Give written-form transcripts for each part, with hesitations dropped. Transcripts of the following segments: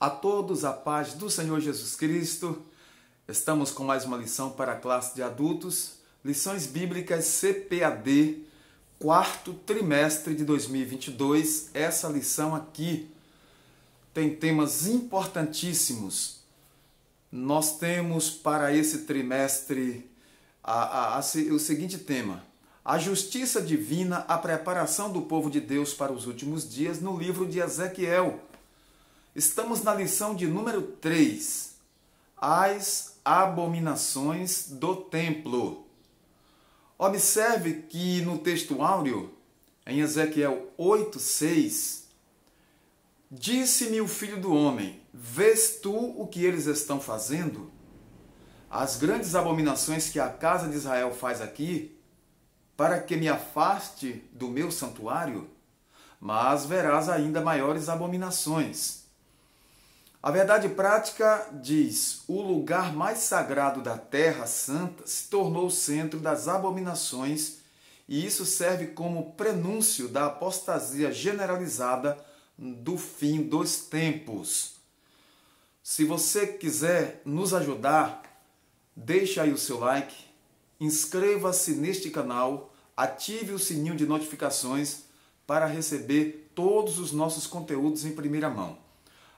A todos a paz do Senhor Jesus Cristo. Estamos com mais uma lição para a classe de adultos, lições bíblicas CPAD, quarto trimestre de 2022. Essa lição aqui tem temas importantíssimos. Nós temos para esse trimestre o seguinte tema: a justiça divina, a preparação do povo de Deus para os últimos dias, no livro de Ezequiel. Estamos na lição de número 3, as abominações do templo. Observe que no texto áureo, em Ezequiel 8:6, disse-me o filho do homem, vês tu o que eles estão fazendo? As grandes abominações que a casa de Israel faz aqui, para que me afaste do meu santuário, mas verás ainda maiores abominações. A verdade prática diz: o lugar mais sagrado da Terra Santa se tornou o centro das abominações, e isso serve como prenúncio da apostasia generalizada do fim dos tempos. Se você quiser nos ajudar, deixe aí o seu like, inscreva-se neste canal, ative o sininho de notificações para receber todos os nossos conteúdos em primeira mão.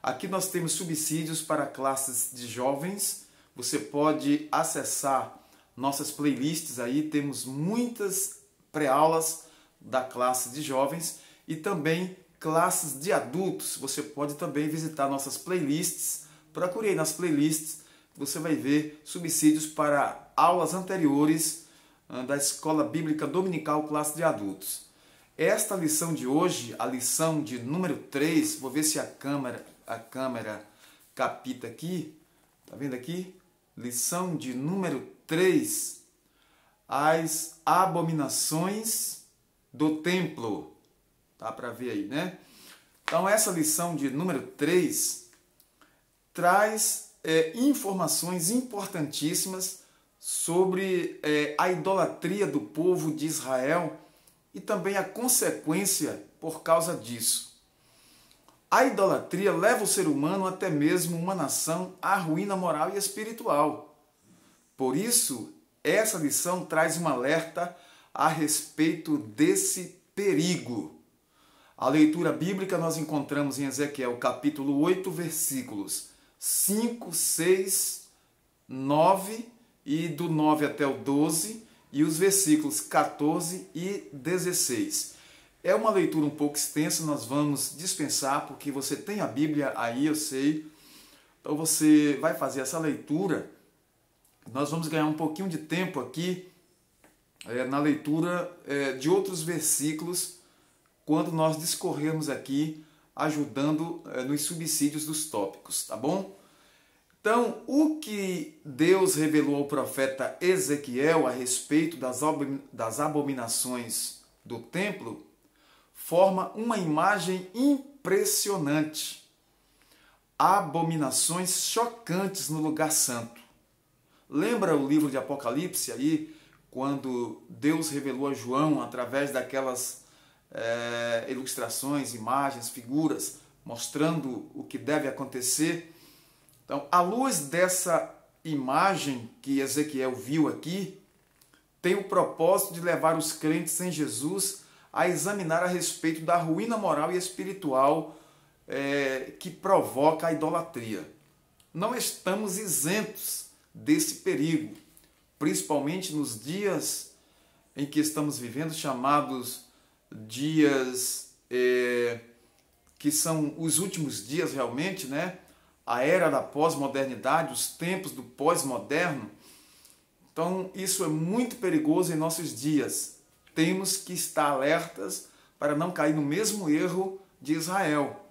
Aqui nós temos subsídios para classes de jovens. Você pode acessar nossas playlists aí. Temos muitas pré-aulas da classe de jovens e também classes de adultos. Você pode também visitar nossas playlists. Procure aí nas playlists. Você vai ver subsídios para aulas anteriores da Escola Bíblica Dominical Classe de Adultos. Esta lição de hoje, a lição de número 3, vou ver se a câmera capta aqui, tá vendo aqui? Lição de número 3, as abominações do templo. Tá para ver aí, né? Então essa lição de número 3 traz informações importantíssimas sobre a idolatria do povo de Israel e também a consequência por causa disso. A idolatria leva o ser humano, até mesmo uma nação, à ruína moral e espiritual. Por isso, essa lição traz um alerta a respeito desse perigo. A leitura bíblica nós encontramos em Ezequiel capítulo 8, versículos 5, 6, 9 e do 9 até o 12 e os versículos 14 e 16. É uma leitura um pouco extensa, nós vamos dispensar, porque você tem a Bíblia aí, eu sei. Então você vai fazer essa leitura. Nós vamos ganhar um pouquinho de tempo aqui na leitura de outros versículos, quando nós discorrermos aqui, ajudando nos subsídios dos tópicos, tá bom? Então, o que Deus revelou ao profeta Ezequiel a respeito das abominações do templo forma uma imagem impressionante. Abominações chocantes no lugar santo. Lembra o livro de Apocalipse aí, quando Deus revelou a João através daquelas ilustrações, imagens, figuras, mostrando o que deve acontecer? Então, à luz dessa imagem que Ezequiel viu aqui, tem o propósito de levar os crentes em Jesus a examinar a respeito da ruína moral e espiritual que provoca a idolatria. Não estamos isentos desse perigo, principalmente nos dias em que estamos vivendo, chamados dias que são os últimos dias realmente, né? A era da pós-modernidade, os tempos do pós-moderno. Então, isso é muito perigoso em nossos dias. Temos que estar alertas para não cair no mesmo erro de Israel.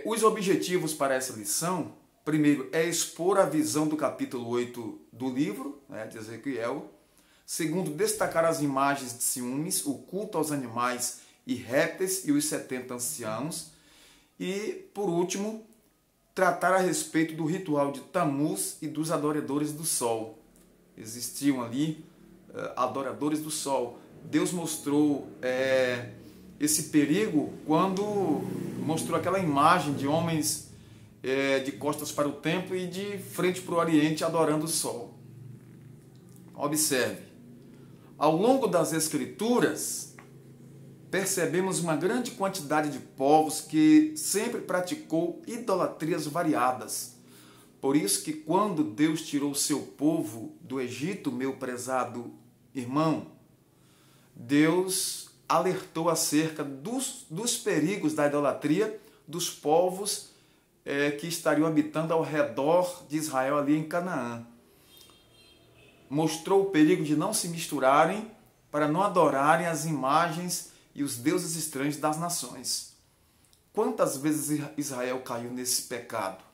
Os objetivos para essa lição, primeiro, é expor a visão do capítulo 8 do livro, né, de Ezequiel. Segundo, destacar as imagens de ciúmes, o culto aos animais e répteis e os 70 anciãos. E, por último, tratar a respeito do ritual de Tamuz e dos adoradores do sol. Existiam ali adoradores do sol. Deus mostrou esse perigo quando mostrou aquela imagem de homens de costas para o templo e de frente para o Oriente adorando o sol. Observe, ao longo das Escrituras, percebemos uma grande quantidade de povos que sempre praticou idolatrias variadas. Por isso que quando Deus tirou o seu povo do Egito, meu prezado irmão, Deus alertou acerca dos perigos da idolatria dos povos que estariam habitando ao redor de Israel ali em Canaã. Mostrou o perigo de não se misturarem para não adorarem as imagens e os deuses estranhos das nações. Quantas vezes Israel caiu nesse pecado?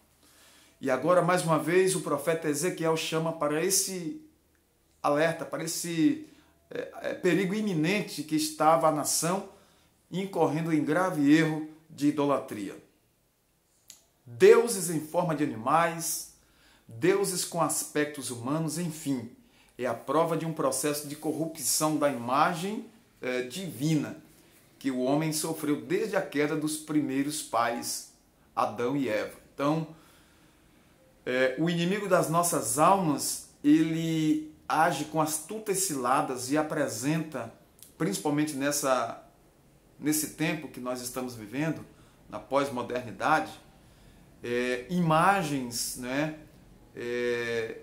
E agora, mais uma vez, o profeta Ezequiel chama para esse alerta, para esse perigo iminente que estava a nação incorrendo em grave erro de idolatria. Deuses em forma de animais, deuses com aspectos humanos, enfim, é a prova de um processo de corrupção da imagem divina que o homem sofreu desde a queda dos primeiros pais, Adão e Eva. Então, o inimigo das nossas almas, ele age com astutas ciladas e apresenta, principalmente nesse tempo que nós estamos vivendo, na pós-modernidade, imagens, né,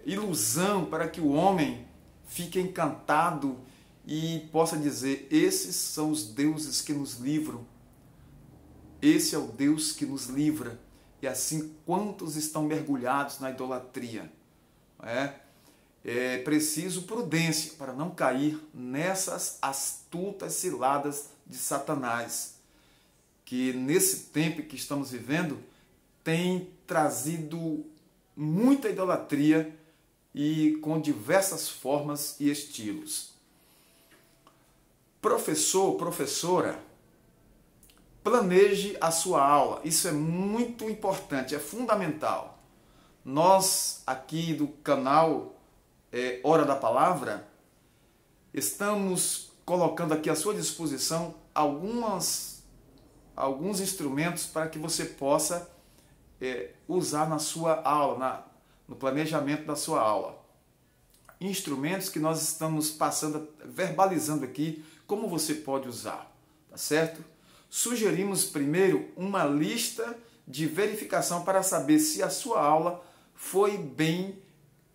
ilusão para que o homem fique encantado e possa dizer: esses são os deuses que nos livram, esse é o Deus que nos livra. E assim, quantos estão mergulhados na idolatria? É preciso prudência para não cair nessas astutas ciladas de Satanás, que nesse tempo que estamos vivendo tem trazido muita idolatria e com diversas formas e estilos. Professor, professora, planeje a sua aula. Isso é muito importante, é fundamental. Nós aqui do canal Hora da Palavra estamos colocando aqui à sua disposição alguns instrumentos para que você possa usar na sua aula, no planejamento da sua aula. Instrumentos que nós estamos verbalizando aqui, como você pode usar, tá certo? Sugerimos primeiro uma lista de verificação para saber se a sua aula foi bem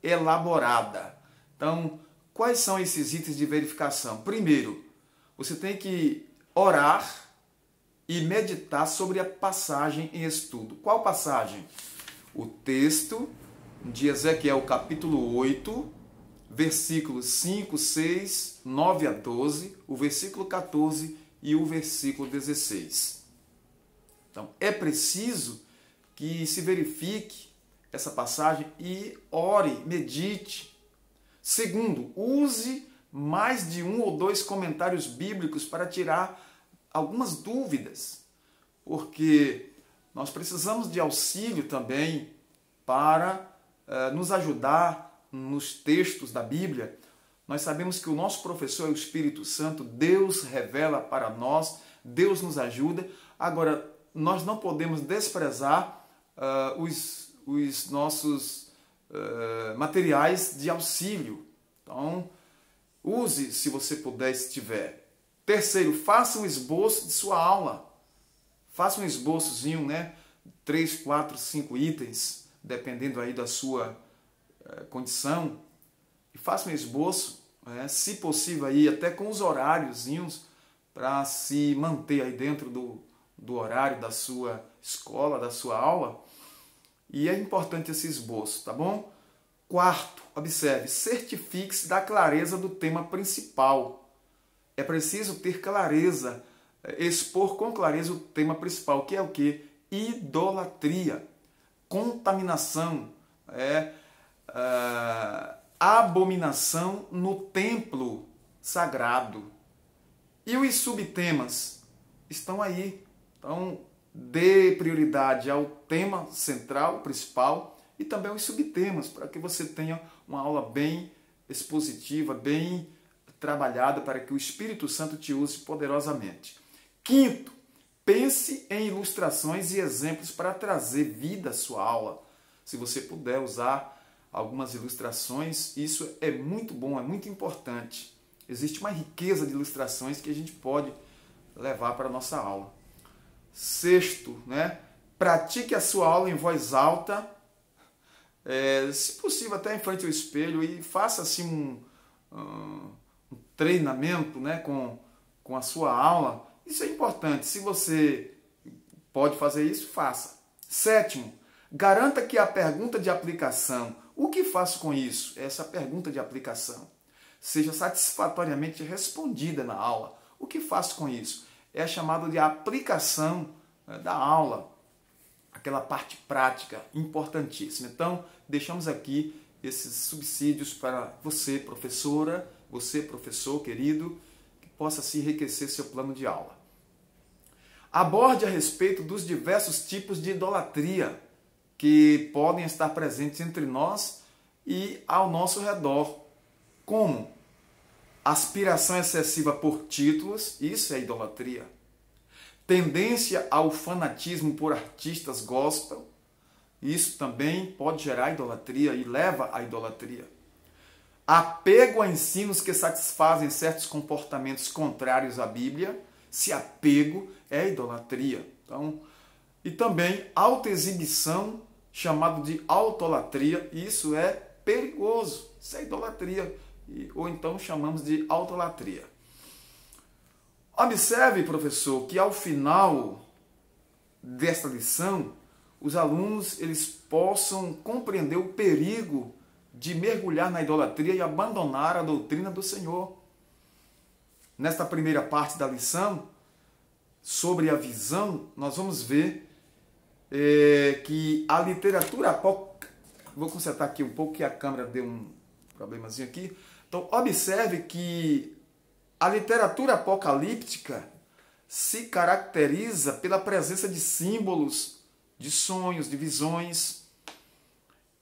elaborada. Então, quais são esses itens de verificação? Primeiro, você tem que orar e meditar sobre a passagem em estudo. Qual passagem? O texto de Ezequiel, capítulo 8, versículos 5, 6, 9 a 12, o versículo 14 e o versículo 16. Então, é preciso que se verifique essa passagem e ore, medite. Segundo, use mais de 1 ou 2 comentários bíblicos para tirar algumas dúvidas, porque nós precisamos de auxílio também para nos ajudar nos textos da Bíblia. Nós sabemos que o nosso professor é o Espírito Santo, Deus revela para nós, Deus nos ajuda. Agora, nós não podemos desprezar os nossos materiais de auxílio. Então, use se você puder, se tiver. Terceiro, faça um esboço de sua aula. Faça um esboçozinho, né? 3, 4, 5 itens, dependendo aí da sua condição. E faça um esboço, se possível, aí, até com os horáriozinhos, para se manter aí dentro do horário da sua escola, da sua aula. E é importante esse esboço, tá bom? Quarto, observe, certifique-se da clareza do tema principal. É preciso ter clareza, expor com clareza o tema principal, que é o quê? Idolatria, contaminação, abominação no templo sagrado. E os subtemas estão aí. Então, dê prioridade ao tema central, principal, e também aos subtemas, para que você tenha uma aula bem expositiva, bem trabalhada, para que o Espírito Santo te use poderosamente. Quinto, pense em ilustrações e exemplos para trazer vida à sua aula. Se você puder usar algumas ilustrações, isso é muito bom, é muito importante. Existe uma riqueza de ilustrações que a gente pode levar para a nossa aula. Sexto, pratique a sua aula em voz alta, se possível até em frente ao espelho, e faça assim um treinamento com a sua aula. Isso é importante. Se você pode fazer isso, faça. Sétimo, garanta que a pergunta de aplicação, o que faço com isso? Essa pergunta de aplicação seja satisfatoriamente respondida na aula. O que faço com isso? É chamado de aplicação da aula, aquela parte prática importantíssima. Então, deixamos aqui esses subsídios para você, professora, você, professor querido, que possa se enriquecer seu plano de aula. Aborde a respeito dos diversos tipos de idolatria que podem estar presentes entre nós e ao nosso redor, como aspiração excessiva por títulos, isso é idolatria. Tendência ao fanatismo por artistas gospel, isso também pode gerar idolatria e leva à idolatria. Apego a ensinos que satisfazem certos comportamentos contrários à Bíblia, se apego é idolatria. Então, e também autoexibição, chamado de autolatria, isso é perigoso, isso é idolatria, ou então chamamos de autolatria. Observe, professor, que ao final desta lição, os alunos eles possam compreender o perigo de mergulhar na idolatria e abandonar a doutrina do Senhor. Nesta primeira parte da lição, sobre a visão, nós vamos ver que a literatura apocalíptica... Vou consertar aqui um pouco, que a câmera deu um problemazinho aqui. Então, observe que a literatura apocalíptica se caracteriza pela presença de símbolos, de sonhos, de visões.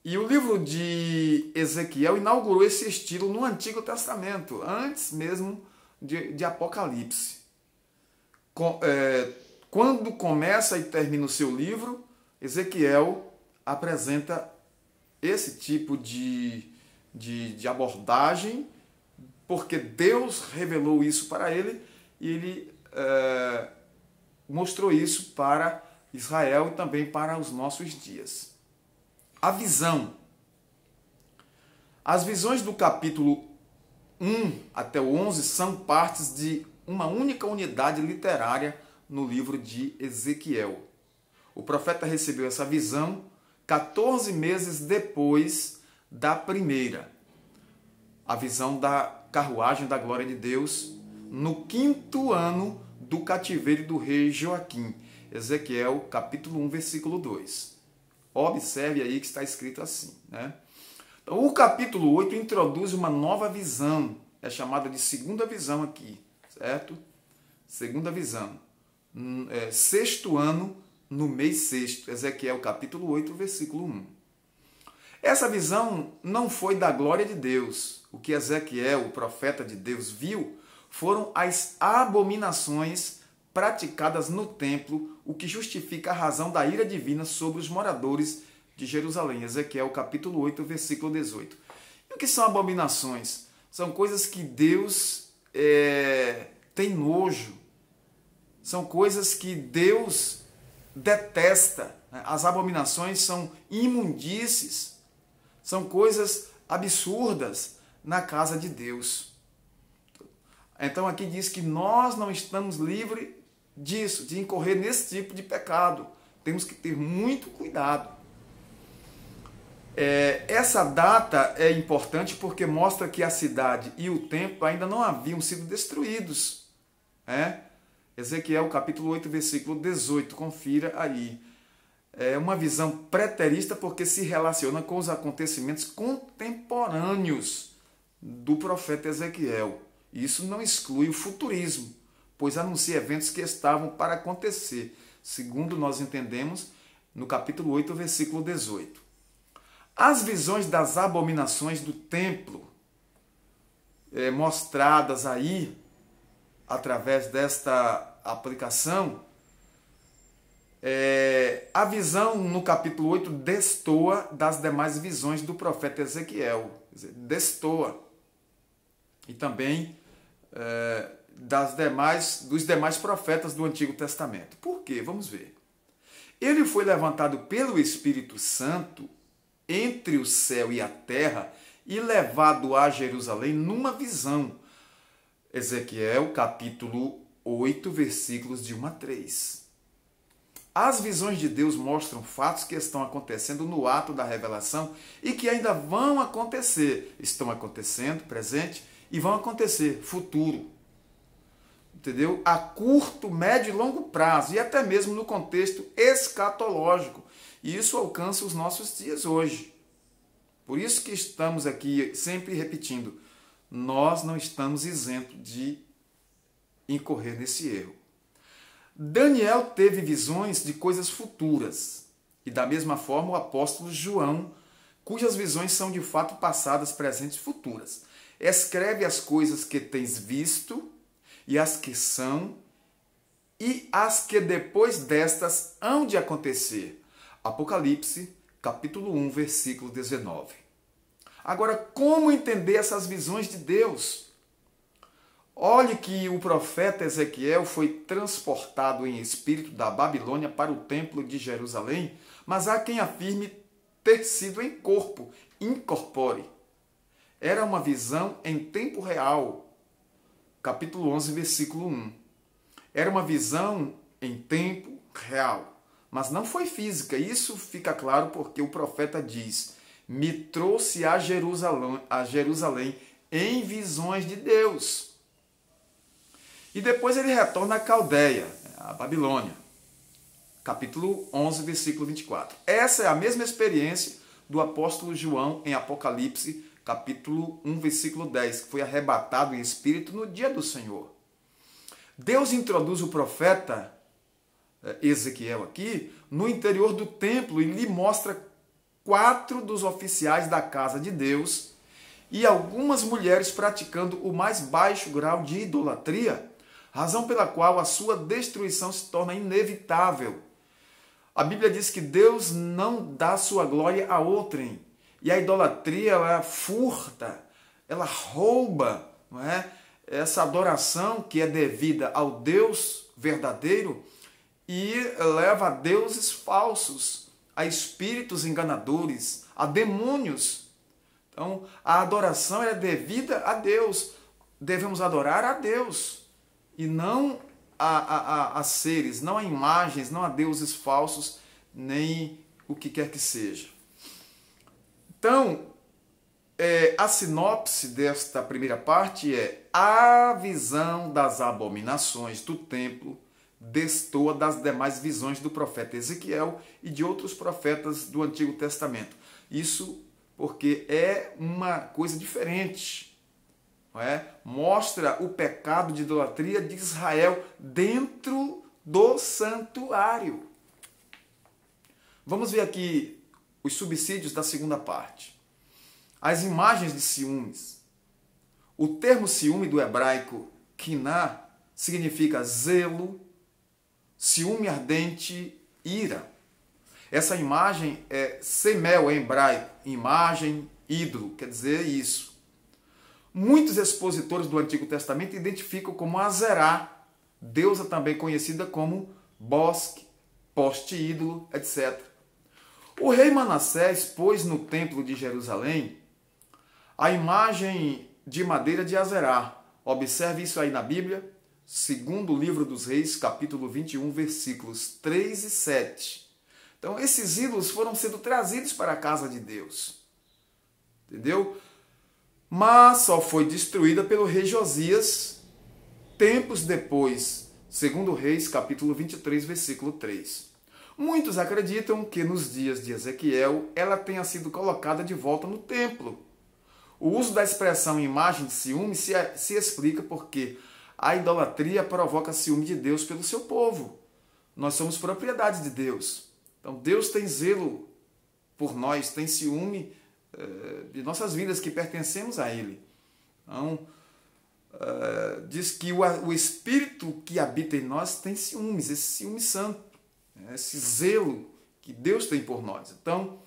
E o livro de Ezequiel inaugurou esse estilo no Antigo Testamento, antes mesmo de Apocalipse. Quando começa e termina o seu livro, Ezequiel apresenta esse tipo de abordagem, porque Deus revelou isso para ele e ele mostrou isso para Israel e também para os nossos dias. A visão. As visões do capítulo 1 até o 11 são partes de uma única unidade literária no livro de Ezequiel. O profeta recebeu essa visão 14 meses depois da primeira, a visão da carruagem da glória de Deus, no 5º ano do cativeiro do rei Joaquim. Ezequiel, capítulo 1, versículo 2. Observe aí que está escrito assim, Então, o capítulo 8 introduz uma nova visão, é chamada de segunda visão aqui, certo? Segunda visão. 6º ano, no mês 6º. Ezequiel, capítulo 8, versículo 1. Essa visão não foi da glória de Deus. O que Ezequiel, o profeta de Deus, viu foram as abominações praticadas no templo, o que justifica a razão da ira divina sobre os moradores de Jerusalém. Ezequiel, capítulo 8, versículo 18. E o que são abominações? São coisas que Deus tem nojo. São coisas que Deus detesta. As abominações são imundícies. São coisas absurdas na casa de Deus. Então aqui diz que nós não estamos livres disso, de incorrer nesse tipo de pecado. Temos que ter muito cuidado. Essa data é importante porque mostra que a cidade e o templo ainda não haviam sido destruídos. Ezequiel capítulo 8, versículo 18, confira aí. É uma visão preterista porque se relaciona com os acontecimentos contemporâneos do profeta Ezequiel. Isso não exclui o futurismo, pois anuncia eventos que estavam para acontecer, segundo nós entendemos no capítulo 8, versículo 18. As visões das abominações do templo, mostradas aí, através desta aplicação, a visão no capítulo 8 destoa das demais visões do profeta Ezequiel. Quer dizer, destoa. E também dos demais profetas do Antigo Testamento. Por quê? Vamos ver. Ele foi levantado pelo Espírito Santo entre o céu e a terra e levado a Jerusalém numa visão. Ezequiel, capítulo 8, versículos de 1 a 3. As visões de Deus mostram fatos que estão acontecendo no ato da revelação e que ainda vão acontecer. Estão acontecendo, presente, e vão acontecer, futuro. Entendeu? A curto, médio e longo prazo, e até mesmo no contexto escatológico. E isso alcança os nossos dias hoje. Por isso que estamos aqui sempre repetindo, nós não estamos isentos de incorrer nesse erro. Daniel teve visões de coisas futuras, e da mesma forma o apóstolo João, cujas visões são de fato passadas, presentes e futuras. Escreve as coisas que tens visto, e as que são, e as que depois destas hão de acontecer. Apocalipse, capítulo 1, versículo 19. Agora, como entender essas visões de Deus? Olhe que o profeta Ezequiel foi transportado em espírito da Babilônia para o templo de Jerusalém, mas há quem afirme ter sido em corpo, incorpore. Era uma visão em tempo real. Capítulo 11, versículo 1. Era uma visão em tempo real, mas não foi física. Isso fica claro porque o profeta diz, me trouxe a Jerusalém em visões de Deus. E depois ele retorna à Caldeia, a Babilônia. Capítulo 11, versículo 24. Essa é a mesma experiência do apóstolo João em Apocalipse, capítulo 1, versículo 10, que foi arrebatado em espírito no dia do Senhor. Deus introduz o profeta Ezequiel aqui no interior do templo e lhe mostra 4 dos oficiais da casa de Deus e algumas mulheres praticando o mais baixo grau de idolatria, razão pela qual a sua destruição se torna inevitável. A Bíblia diz que Deus não dá sua glória a outrem. E a idolatria, ela furta, ela rouba, não é? Essa adoração que é devida ao Deus verdadeiro e leva a deuses falsos, a espíritos enganadores, a demônios. Então, a adoração é devida a Deus. Devemos adorar a Deus e não a seres, não a imagens, não a deuses falsos, nem o que quer que seja. Então, a sinopse desta primeira parte é a visão das abominações do templo destoa das demais visões do profeta Ezequiel e de outros profetas do Antigo Testamento. Isso porque é uma coisa diferente. Não é? Mostra o pecado de idolatria de Israel dentro do santuário. Vamos ver aqui os subsídios da segunda parte. As imagens de ciúmes. O termo ciúme do hebraico quiná significa zelo, ciúme ardente, ira. Essa imagem é semel em hebraico, imagem, ídolo, quer dizer isso. Muitos expositores do Antigo Testamento identificam como Azerá, deusa também conhecida como bosque, poste ídolo, etc. O rei Manassés pôs no templo de Jerusalém a imagem de madeira de Azerá. Observe isso aí na Bíblia, segundo livro dos Reis, capítulo 21, versículos 3 e 7. Então, esses ídolos foram sendo trazidos para a casa de Deus. Entendeu? Mas só foi destruída pelo rei Josias tempos depois, segundo Reis, capítulo 23, versículo 3. Muitos acreditam que nos dias de Ezequiel ela tenha sido colocada de volta no templo. O uso da expressão imagem de ciúme se explica porque a idolatria provoca ciúme de Deus pelo seu povo. Nós somos propriedade de Deus. Então Deus tem zelo por nós, tem ciúme de nossas vidas que pertencemos a Ele. Então, diz que o Espírito que habita em nós tem ciúmes, esse ciúme santo, esse zelo que Deus tem por nós. Então,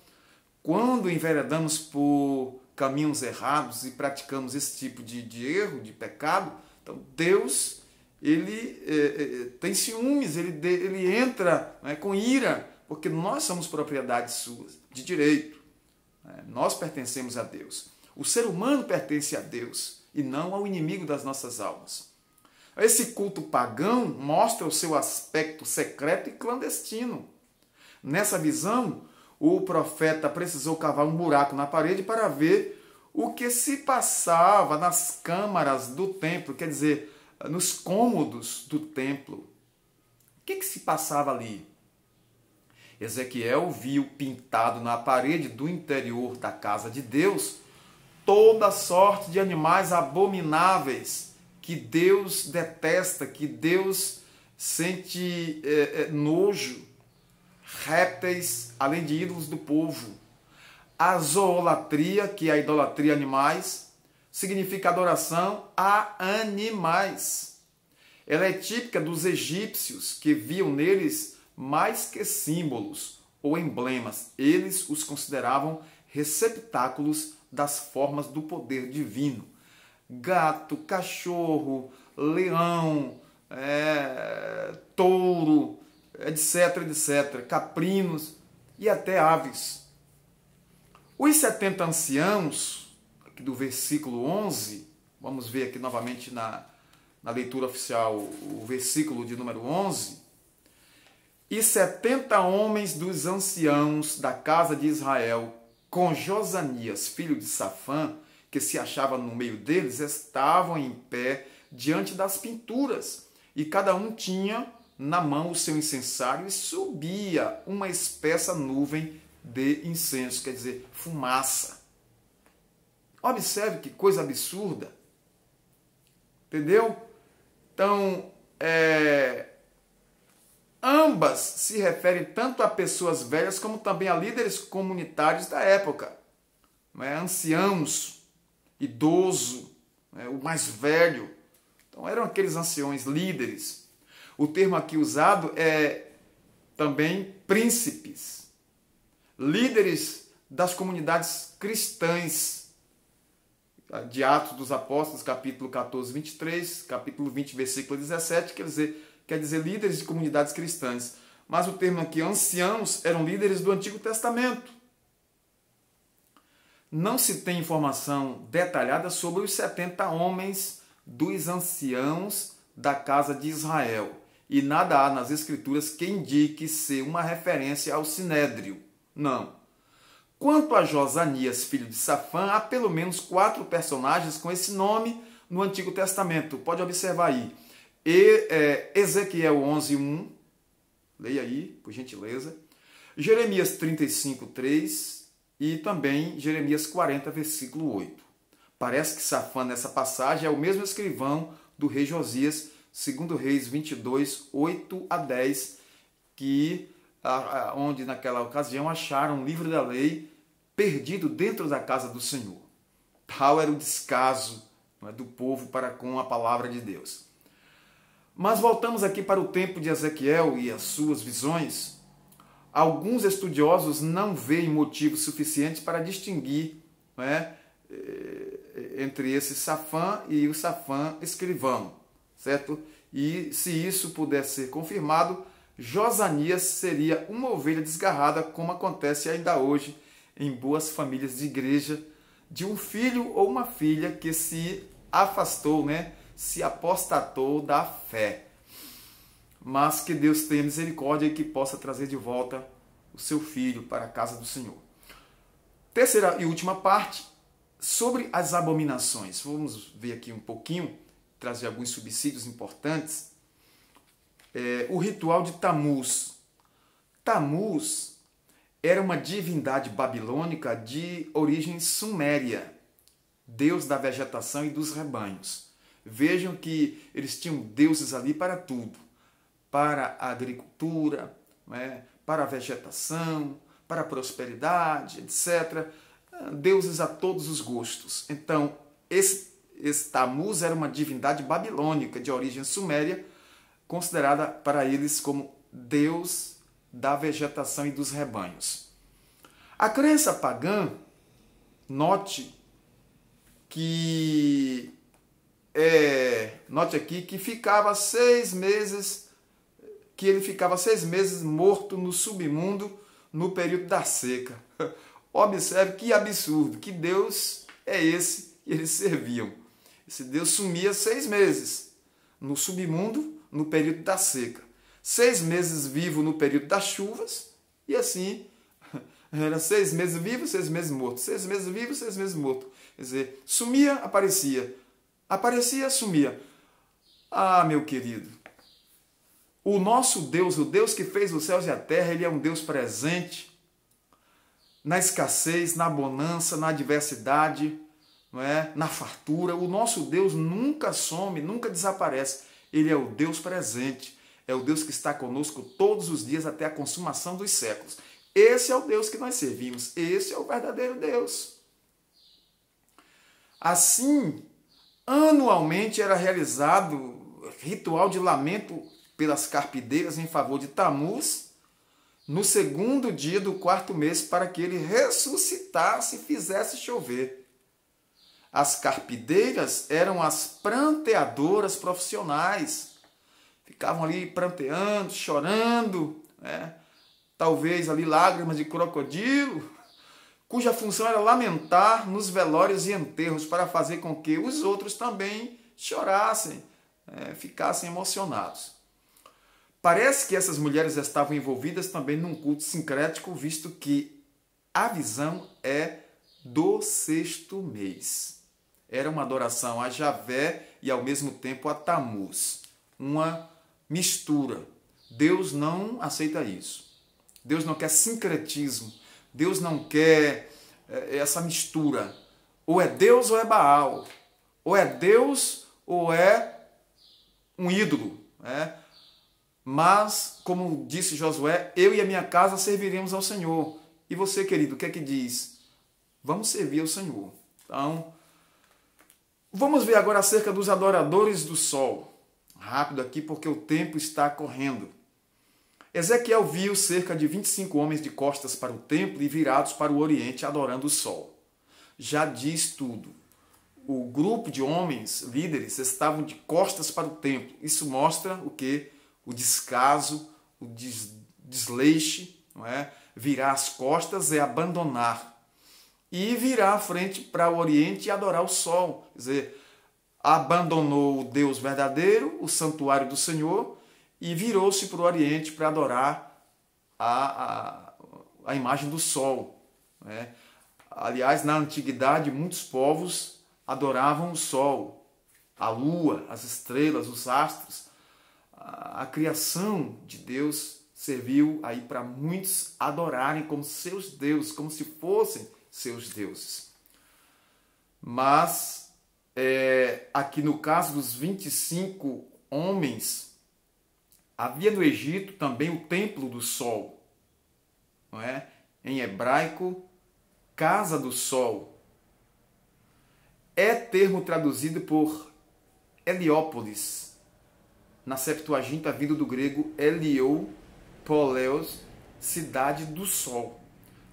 quando enveredamos por caminhos errados e praticamos esse tipo de erro, de pecado, então Deus, ele tem ciúmes, ele entra, né, com ira, porque nós somos propriedade sua, de direito. Nós pertencemos a Deus. O ser humano pertence a Deus e não ao inimigo das nossas almas. Esse culto pagão mostra o seu aspecto secreto e clandestino. Nessa visão, o profeta precisou cavar um buraco na parede para ver o que se passava nas câmaras do templo, quer dizer, nos cômodos do templo. O que se passava ali? Ezequiel viu pintado na parede do interior da casa de Deus toda sorte de animais abomináveis que Deus detesta, que Deus sente nojo, répteis, além de ídolos do povo. A zoolatria, que é a idolatria a animais, significa adoração a animais. Ela é típica dos egípcios, que viam neles mais que símbolos ou emblemas. Eles os consideravam receptáculos das formas do poder divino. Gato, cachorro, leão, touro, etc, etc, caprinos e até aves. Os 70 anciãos, aqui do versículo 11, vamos ver aqui novamente na leitura oficial o versículo de número 11, e 70 homens dos anciãos da casa de Israel, com Josanias, filho de Safã, que se achava no meio deles, estavam em pé diante das pinturas, e cada um tinha na mão o seu incensário, e subia uma espessa nuvem de incenso, quer dizer, fumaça. Observe que coisa absurda. Entendeu? Então, ambas se referem tanto a pessoas velhas como também a líderes comunitários da época. Anciãos, idoso, o mais velho. Então eram aqueles anciões, líderes. O termo aqui usado é também príncipes, líderes das comunidades cristãs, de Atos dos Apóstolos, capítulo 14, 23, capítulo 20, versículo 17, quer dizer líderes de comunidades cristãs. Mas o termo aqui, anciãos, eram líderes do Antigo Testamento. Não se tem informação detalhada sobre os 70 homens dos anciãos da casa de Israel. E nada há nas Escrituras que indique ser uma referência ao Sinédrio. Não. Quanto a Josanias, filho de Safã, há pelo menos 4 personagens com esse nome no Antigo Testamento. Pode observar aí. Ezequiel 11:1, leia aí, por gentileza. Jeremias 35:3 e também Jeremias 40, versículo 8. Parece que Safã, nessa passagem, é o mesmo escrivão do rei Josias, 2 Reis 22, 8 a 10, onde naquela ocasião acharam um livro da lei perdido dentro da casa do Senhor. Tal era o descaso do povo para com a palavra de Deus. Mas voltamos aqui para o tempo de Ezequiel e as suas visões. Alguns estudiosos não veem motivos suficientes para distinguir entre esse Safã e o Safã escrivão, certo? E se isso pudesse ser confirmado, Josanias seria uma ovelha desgarrada, como acontece ainda hoje em boas famílias de igreja, de um filho ou uma filha que se afastou, se apostatou da fé. Mas que Deus tenha misericórdia e que possa trazer de volta o seu filho para a casa do Senhor. Terceira e última parte, sobre as abominações. Vamos ver aqui um pouquinho, trazer alguns subsídios importantes. O ritual de Tamuz. Tamuz era uma divindade babilônica de origem suméria, deus da vegetação e dos rebanhos. Vejam que eles tinham deuses ali para tudo, para a agricultura, para a vegetação, para a prosperidade, etc. Deuses a todos os gostos. Então, esse Tamuz era uma divindade babilônica de origem suméria, considerada para eles como Deus da vegetação e dos rebanhos. A crença pagã, note aqui que ficava 6 meses, que ele ficava 6 meses morto no submundo no período da seca. Observe que absurdo, que Deus é esse que eles serviam. Esse Deus sumia 6 meses no submundo no período da seca. 6 meses vivo no período das chuvas, e assim, era 6 meses vivo, 6 meses morto. 6 meses vivo, 6 meses morto. Quer dizer, sumia, aparecia. Aparecia, sumia. Ah, meu querido, o nosso Deus, o Deus que fez os céus e a terra, ele é um Deus presente na escassez, na bonança, na adversidade, não é? Na fartura. O nosso Deus nunca some, nunca desaparece. Ele é o Deus presente. É o Deus que está conosco todos os dias até a consumação dos séculos. Esse é o Deus que nós servimos. Esse é o verdadeiro Deus. Assim, anualmente era realizado ritual de lamento pelas carpideiras em favor de Tamuz, no 2º dia do 4º mês, para que ele ressuscitasse e fizesse chover. As carpideiras eram as pranteadoras profissionais. Ficavam ali pranteando, chorando, né? Talvez ali lágrimas de crocodilo, cuja função era lamentar nos velórios e enterros para fazer com que os outros também chorassem, ficassem emocionados. Parece que essas mulheres estavam envolvidas também num culto sincrético, visto que a visão é do 6º mês. Era uma adoração a Javé e ao mesmo tempo a Tamuz. Uma mistura. Deus não aceita isso. Deus não quer sincretismo. Deus não quer essa mistura. Ou é Deus ou é Baal. Ou é Deus ou é um ídolo. Mas, como disse Josué, eu e a minha casa serviremos ao Senhor. E você, querido, o que é que diz? Vamos servir ao Senhor. Então, vamos ver agora acerca dos adoradores do sol. Rápido aqui, porque o tempo está correndo. Ezequiel viu cerca de 25 homens de costas para o templo e virados para o oriente, adorando o sol. Já diz tudo. O grupo de homens, líderes, estavam de costas para o templo. Isso mostra o quê? O descaso, o desleixo, não é? Virar as costas é abandonar. E virar a frente para o oriente e adorar o sol. Quer dizer, abandonou o Deus verdadeiro, o santuário do Senhor, e virou-se para o oriente para adorar a imagem do sol. Né? Aliás, na antiguidade, muitos povos adoravam o sol, a lua, as estrelas, os astros. A criação de Deus serviu aí para muitos adorarem como seus deuses, como se fossem seus deuses. Mas, aqui no caso dos 25 homens, havia no Egito também o templo do sol, não é? Em hebraico, casa do sol. É termo traduzido por Heliópolis, na Septuaginta, vindo do grego Heliou, Poleos, cidade do sol.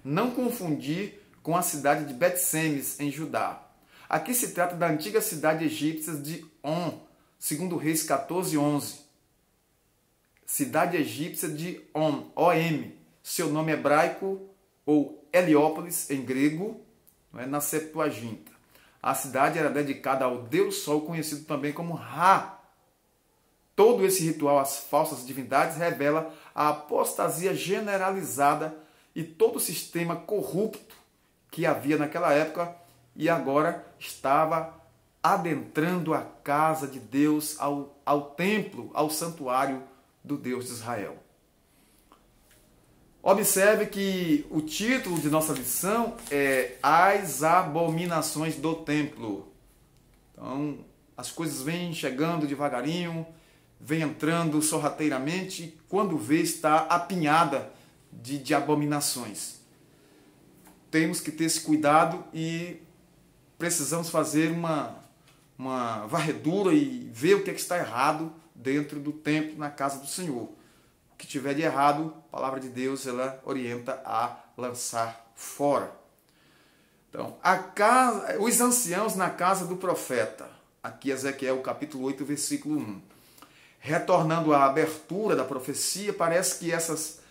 Não confundir com a cidade de Bet-Semes, em Judá. Aqui se trata da antiga cidade egípcia de On, segundo Reis 14:11. Cidade egípcia de On, O-M. Seu nome hebraico, ou Heliópolis, em grego, na Septuaginta. A cidade era dedicada ao Deus Sol, conhecido também como Ra. Todo esse ritual às falsas divindades revela a apostasia generalizada e todo o sistema corrupto que havia naquela época e agora estava adentrando a casa de Deus, ao templo, ao santuário do Deus de Israel. Observe que o título de nossa lição é As Abominações do Templo. Então, as coisas vêm chegando devagarinho, vem entrando sorrateiramente, e quando vê, está apinhada de abominações. Temos que ter esse cuidado e precisamos fazer uma varredura e ver o que está errado dentro do templo, na casa do Senhor. O que tiver de errado, a palavra de Deus ela orienta a lançar fora. Então, os anciãos na casa do profeta, aqui Ezequiel capítulo 8, versículo 1. Retornando à abertura da profecia, parece que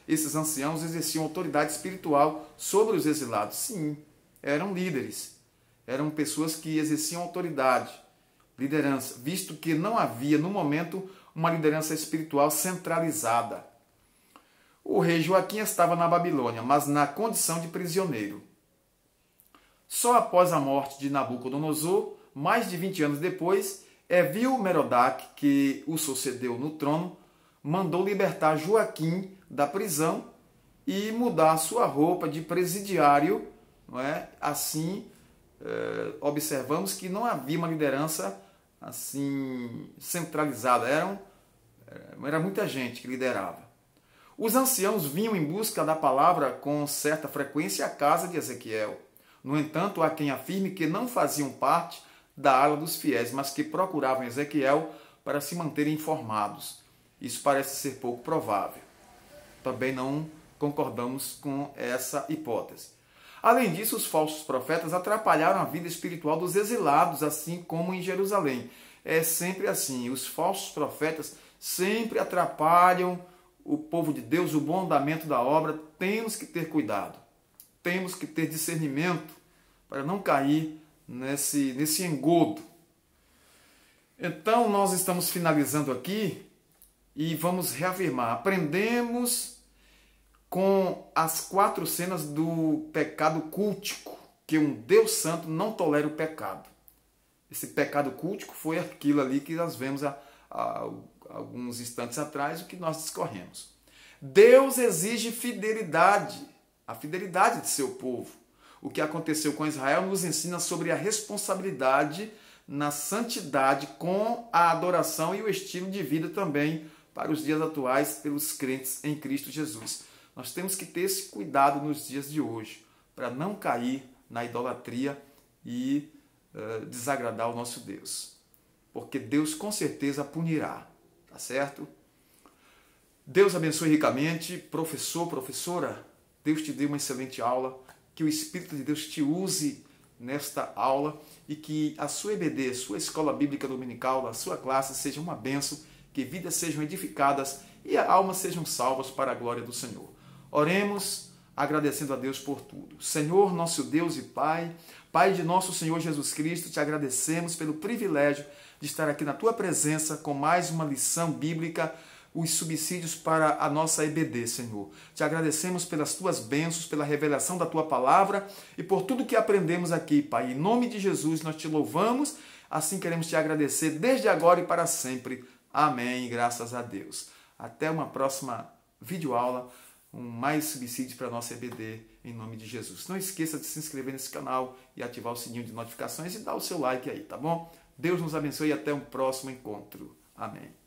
esses anciãos exerciam autoridade espiritual sobre os exilados. Sim, eram líderes, eram pessoas que exerciam autoridade, liderança, visto que não havia, no momento, uma liderança espiritual centralizada. O rei Joaquim estava na Babilônia, mas na condição de prisioneiro. Só após a morte de Nabucodonosor, mais de 20 anos depois, Evil-Merodach, que o sucedeu no trono, mandou libertar Joaquim da prisão e mudar sua roupa de presidiário. Não é? Assim, observamos que não havia uma liderança assim centralizada, era muita gente que liderava. Os anciãos vinham em busca da palavra com certa frequência à casa de Ezequiel. No entanto, há quem afirme que não faziam parte da ala dos fiéis, mas que procuravam Ezequiel para se manterem informados. Isso parece ser pouco provável. Também não concordamos com essa hipótese. Além disso, os falsos profetas atrapalharam a vida espiritual dos exilados, assim como em Jerusalém. É sempre assim, os falsos profetas sempre atrapalham o povo de Deus, o bom andamento da obra. Temos que ter cuidado, temos que ter discernimento para não cair nesse engodo. Então, nós estamos finalizando aqui e vamos reafirmar. Aprendemos com as 4 cenas do pecado cultico, que um Deus santo não tolera o pecado. Esse pecado cultico foi aquilo ali que nós vemos há alguns instantes atrás, o que nós discorremos. Deus exige fidelidade, a fidelidade de seu povo. O que aconteceu com Israel nos ensina sobre a responsabilidade na santidade com a adoração e o estilo de vida também para os dias atuais pelos crentes em Cristo Jesus. Nós temos que ter esse cuidado nos dias de hoje, para não cair na idolatria e desagradar o nosso Deus. Porque Deus com certeza punirá, tá certo? Deus abençoe ricamente. Professor, professora, Deus te dê uma excelente aula, que o Espírito de Deus te use nesta aula e que a sua EBD, sua Escola Bíblica Dominical, a sua classe seja uma bênção, que vidas sejam edificadas e almas sejam salvas para a glória do Senhor. Oremos agradecendo a Deus por tudo. Senhor, nosso Deus e Pai, Pai de nosso Senhor Jesus Cristo, te agradecemos pelo privilégio de estar aqui na tua presença com mais uma lição bíblica, os subsídios para a nossa EBD, Senhor. Te agradecemos pelas tuas bênçãos, pela revelação da tua palavra e por tudo que aprendemos aqui, Pai. Em nome de Jesus, nós te louvamos, assim queremos te agradecer desde agora e para sempre. Amém, graças a Deus. Até uma próxima videoaula, mais subsídios para a nossa EBD, em nome de Jesus. Não esqueça de se inscrever nesse canal e ativar o sininho de notificações e dar o seu like aí, tá bom? Deus nos abençoe e até um próximo encontro. Amém.